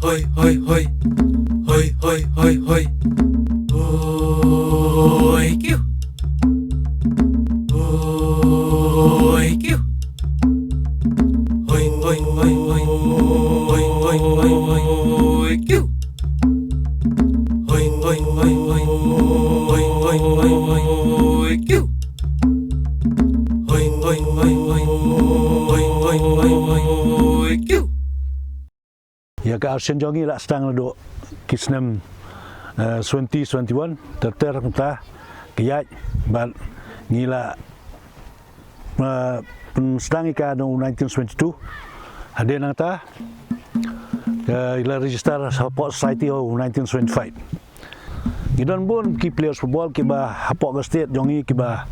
hoi hoi hoi hoi hoi hoi hoi hoi kiu hoi kiu hoi hoi hoi hoi hoi hoi hoi hoi hoi kiu hoi hoi hoi hoi hoi hoi hoi hoi hoi kiu hoi hoi hoi hoi hoi hoi hoi hoi hoi kiu. Ya ke Asian Jongi lah sedang duduk kisnem 2021 terter kita kiyat bat ngila sedang ika no 1922 ada nang ta ila register support society o 1925 gidan bon ki players football ki ba hapok ke state Jongi ki ba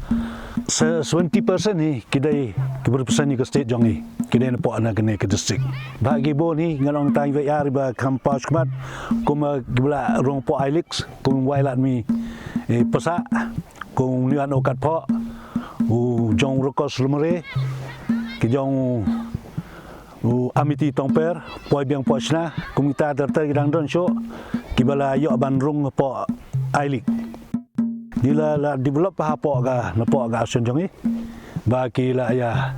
20% ni kidai ki berpesan ni ke state Jongi kidai napok ana kene ke district bagi bo ni ngalong tai ve yar ba kampus kemat kuma gibla rong po ilix kum wailat mi pesa kum ni an okat po u jong rokos lumere ki jong u amiti tongper poi biang po chna kum kita terter gidang don show kibala yo ban rong po ilix dila la develop hapok ga napok ga Asian Jongi bagi la ya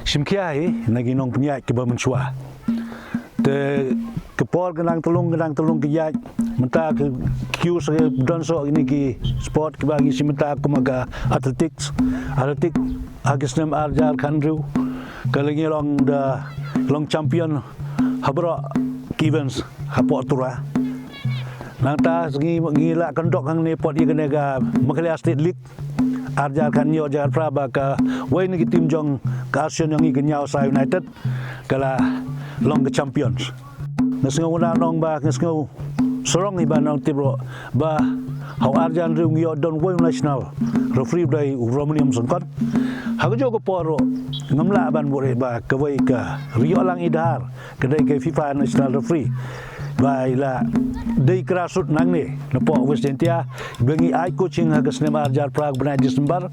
simkiai nagi nong penyak ke bermensua te kepol genang telung kejat menta ke kiu se don so ini ki sport ke bagi simenta aku maga atletik agisnem arjar kanru kalengi long champion habro events hapok tura nanta segi ngila kandok hang ni pot ye kenega Makelia State League arjar kan yo jar praba ka wai ni tim jong ka Asian yangikenyau sa United kala long ke champions ngasngau na nong ba ngasngau sorong ni ba nong tibro ba hau arjan riung yo don wai national referee dai Romanium songkot hago jo ko poro ngamla ban bore ba ka wai ka rio lang idar kedai ke FIFA national referee baiklah dari kerasut nang ni napok Westdentia bengi ai coaching hagas nem arjar prag bena Desember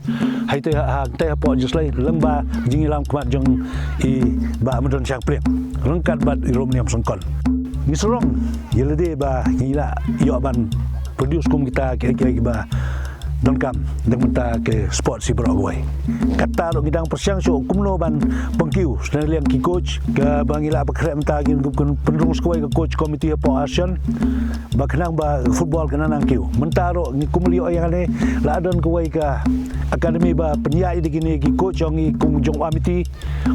hai te ha te pok jislai lengba jingilam kemat jong I ba medon siang plek rengkat bat Romanium songkon ni sorong yelede ba ngila yo ban produce kum kita kira-kira ba dongkam dengan ke sport si Broadway kata dok gidang persiang so kumno ban pengkiu sedang ki coach ke bangila bekrem ta gin pendung skoi ke coach komite po Asian baknang ba football kana nang kiu mentaro ni kumlio yang ane la don kuai ka akademi ba penyai di gini ki coach yang kum jong amiti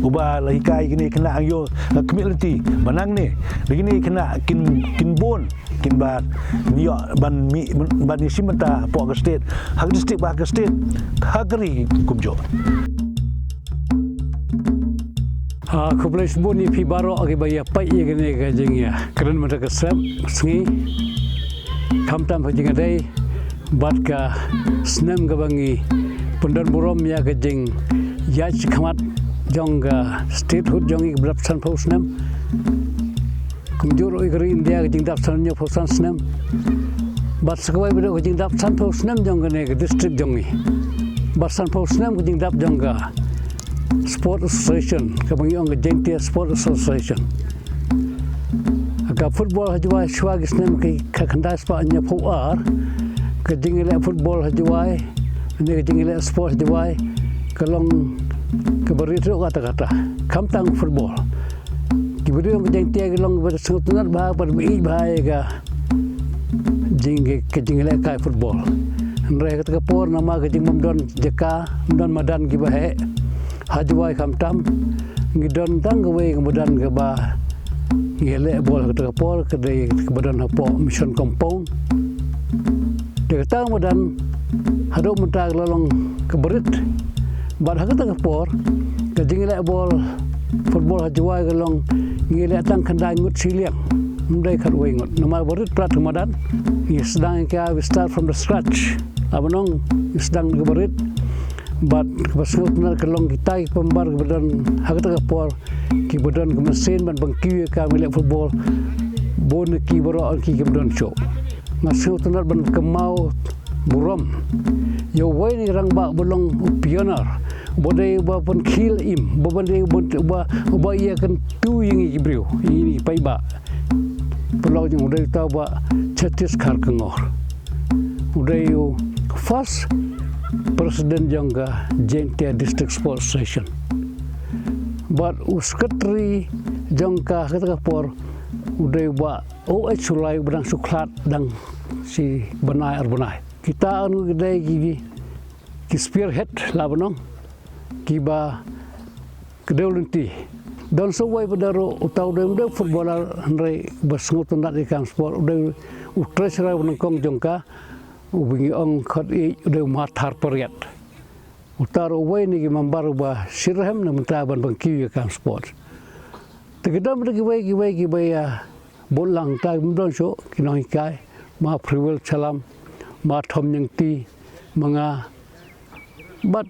uba lahikai gini kena yo community banang ni begini kena kin bon kin ba niyo ban mi ban simenta po ke state hak district ba ke state hagri kumjo Kublais buni pi baro agi baya pai ye gene ga jingya keren mata ke sep sngi kamtam hajing dai bat ka snem ga bangi pundan burom ya ga jing ya khamat jong ga state hut jongi brap san pau snem kumjur oi gari india ga jing dap san nyo pau san snem bat sekwai bida ga jing dap san pau snem jong ga ne ga district jongi bat san pau snem ga jing dap jong ga Sport Association, kabangi ang Gentia Sport Association. Ka football hajwai swag snem ki kakandas pa nya puar, ka jingile football hajwai, ni ka jingile sport hajwai, kalong ka barito kata-kata. Kamtang football. Ki budi ang Gentia kalong bersutunan ba perbi bahaya ka jingile kai football. Nre ka kapor nama ka jing mamdon jeka, mamdon madan ki bahe. Hajwai kamtam ngidon tang gawe kemudian ke ba ngele bol ke kapol ke de kemudian hapo mission compound de tang kemudian hado mentag lolong keberit bad hak ke kapor ke ngele bol football hajwai ke long ngele tang kandai ngut siliang mundai khat we ngut nama berit plat kemudian ni sedang ke start from the scratch abanong sedang keberit bat pasut na kalong kita pembar kemudian hak kapor ki badan ke mesin ban bangkiu ka mile football bon ki boro ki kemudian show masuk tunar ban kemau burom yo wai ni rang ba bolong pioner bodai ba pun kill im bodai ba ia kan tu yang ibriu ini pai ba pelau yang udah tahu ba Chatis Karkengor udah you first president jangka Jentia District Sports Station but uskatri jangka kata por udah ba OH sulai berang suklat dan si benai kita anu kedai gigi ki spearhead lah benong kiba kedaulenti dan sewai bedaro utau udah footballer henry bersngut nak di kam sport udah utresra benongkong jangka ubingi ong khat udah mathar periat utaro wai ni membaru ba sirham na mentaban bangki kam sport tegedam gi wai ya bolang ta mdon so kinoi kai ma priwel salam ma thom yang ti mga bat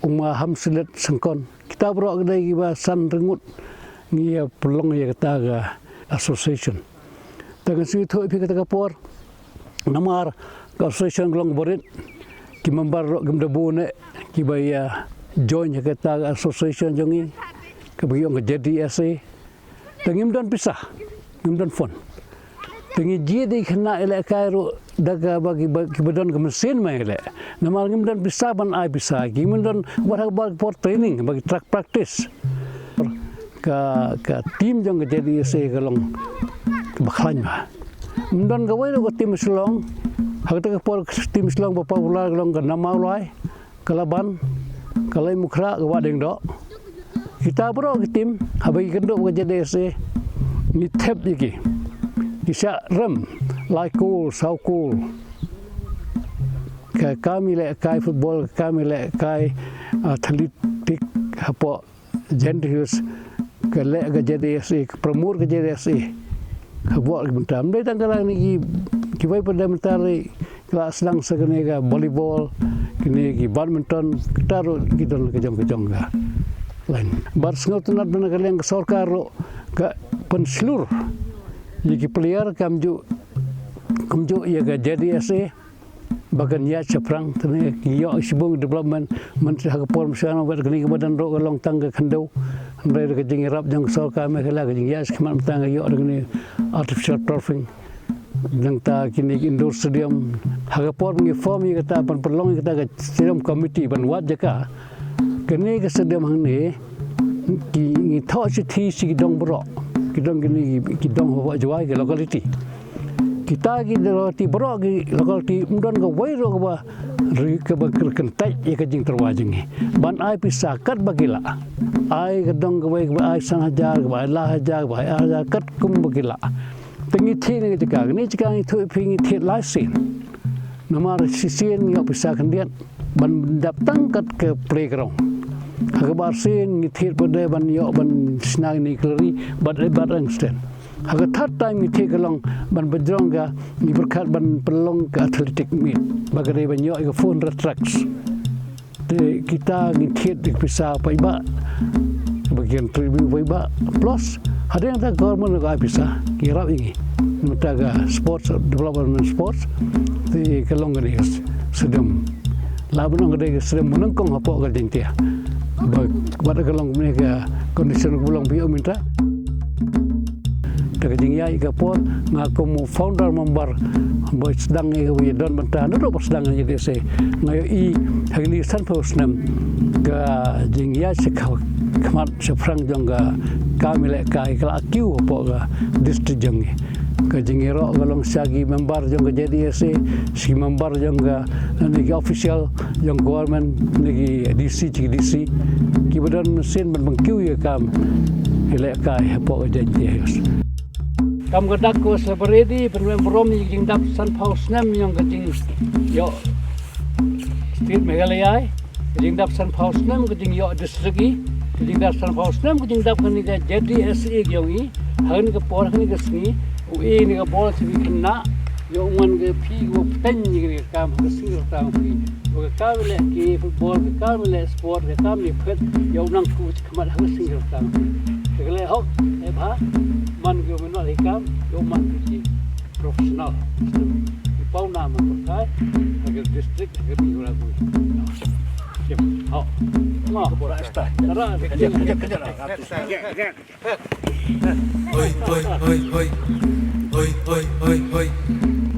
uma hamsilet sengkon kita bro kedai gi ba san rengut ngia pelong ya kata ga association tangan si thoi pi kata kapor namar association glong borit ki member ro gem debu ne ki ba ya join ya kata association jongi ke biong ke jadi ase tengim dan pisah ngim dan fon tengi jadi kena elek kairo daga bagi badan ke mesin mai elek namal ngim dan pisah ban ai pisah ngim dan war for training bagi track practice ka tim jong ke jadi ase kalong baklan ba mundan ka wai ko tim selong hakta ka por tim selong bapa ular kalong ka namalai kalaban kalai mukra ka wadeng do kita bro ke tim habai kenduk ke jadi ase ni tap iki bisa rem like cool so cool kami le kai football kami le kai atletik hapo genders ke le ke jadi ase promote ke jadi ase hapo bentam dai tanggalang ni ki bai pada mentari kelas sedang segene ga volleyball kini ki badminton kita ro kidon kejong ga lain bar sengot nat bena kaleng sarkar ka penseluruh yiki player kamju ya ga jadi ase bagan ya ceprang tene yo sibung development menteri hagapor misalnya ber kini badan ro long tangga khandau ndai ke jing rap jang sarkar me kala ke jing ya kemat tangga yo dengan artificial turfing jang ta kini indoor stadium hagapor ngi form ya kata perlong kita ke stadium committee ban wat jaka kini kesedem hang ni ki tho chi thi si dong bro ki dong ni ki dong ho jawai ke locality kita ki locality bro ki locality mudon ka wai ro ka ba ri ka ba kentai ye ka jing terwajing ban ai pisakat bagila ai ka dong ka wai ka ai sang hajar ka ba la hajar ba ai hajar kat kum bagila tengi thi ni jika ni jika ni thu phi ni thi lai sin namar sisien yo pisakan dia ban datang ke playground hagabar sin ngithit pada ban yo ban snag ni klari bad angsten haga third time ngithit kalong ban bajrongga ni berkat ban pelong ke athletic meet bagare ban yo ke phone tracks te kita ngithit di pisah pa iba bagian tribune pa iba plus ada yang tak government ga pisah kira ini mutaga sports development sports te kalong ni sedem laban ang gede sedem menengkong apa ke jentia pada kalong mereka kondisi bulang bio minta dekat jingya ika pon ngaku mu founder member boy sedang ika wi don mentah ndo sedang jadi se ngayo i hagni san posnam ga jingya sekau kemat seprang jongga kami lek kai kala kiu apa ga district jongi ke jingiro galong sagi member jongga jadi se si member jongga niki official jong government niki DC ki badan mesin ban bangkiu ya kam lek kai apa ga jadi kam gadak ko seperti permen prom ni jing dap san paus nam yang kecing yo state Meghalaya jing dap san paus nam kecing yo district jing dap san paus nam kecing dap kan ni ga jadi SE gyongi han ke por kan ni ga sni ue ni ga bol si kena yo man ga phi go pen ni ga kam ga sing ta phi go ka le ki football ka le sport ka ni phet yo nang ku khamat ha sing ta le hok e bha man go menol hikam yo man ki professional di pauna man kai agar district agar biura ku siap ho ma bora sta tara kerja Hoi, hoi, hoi, hoi. Hoi, hoi, hoi, hoi.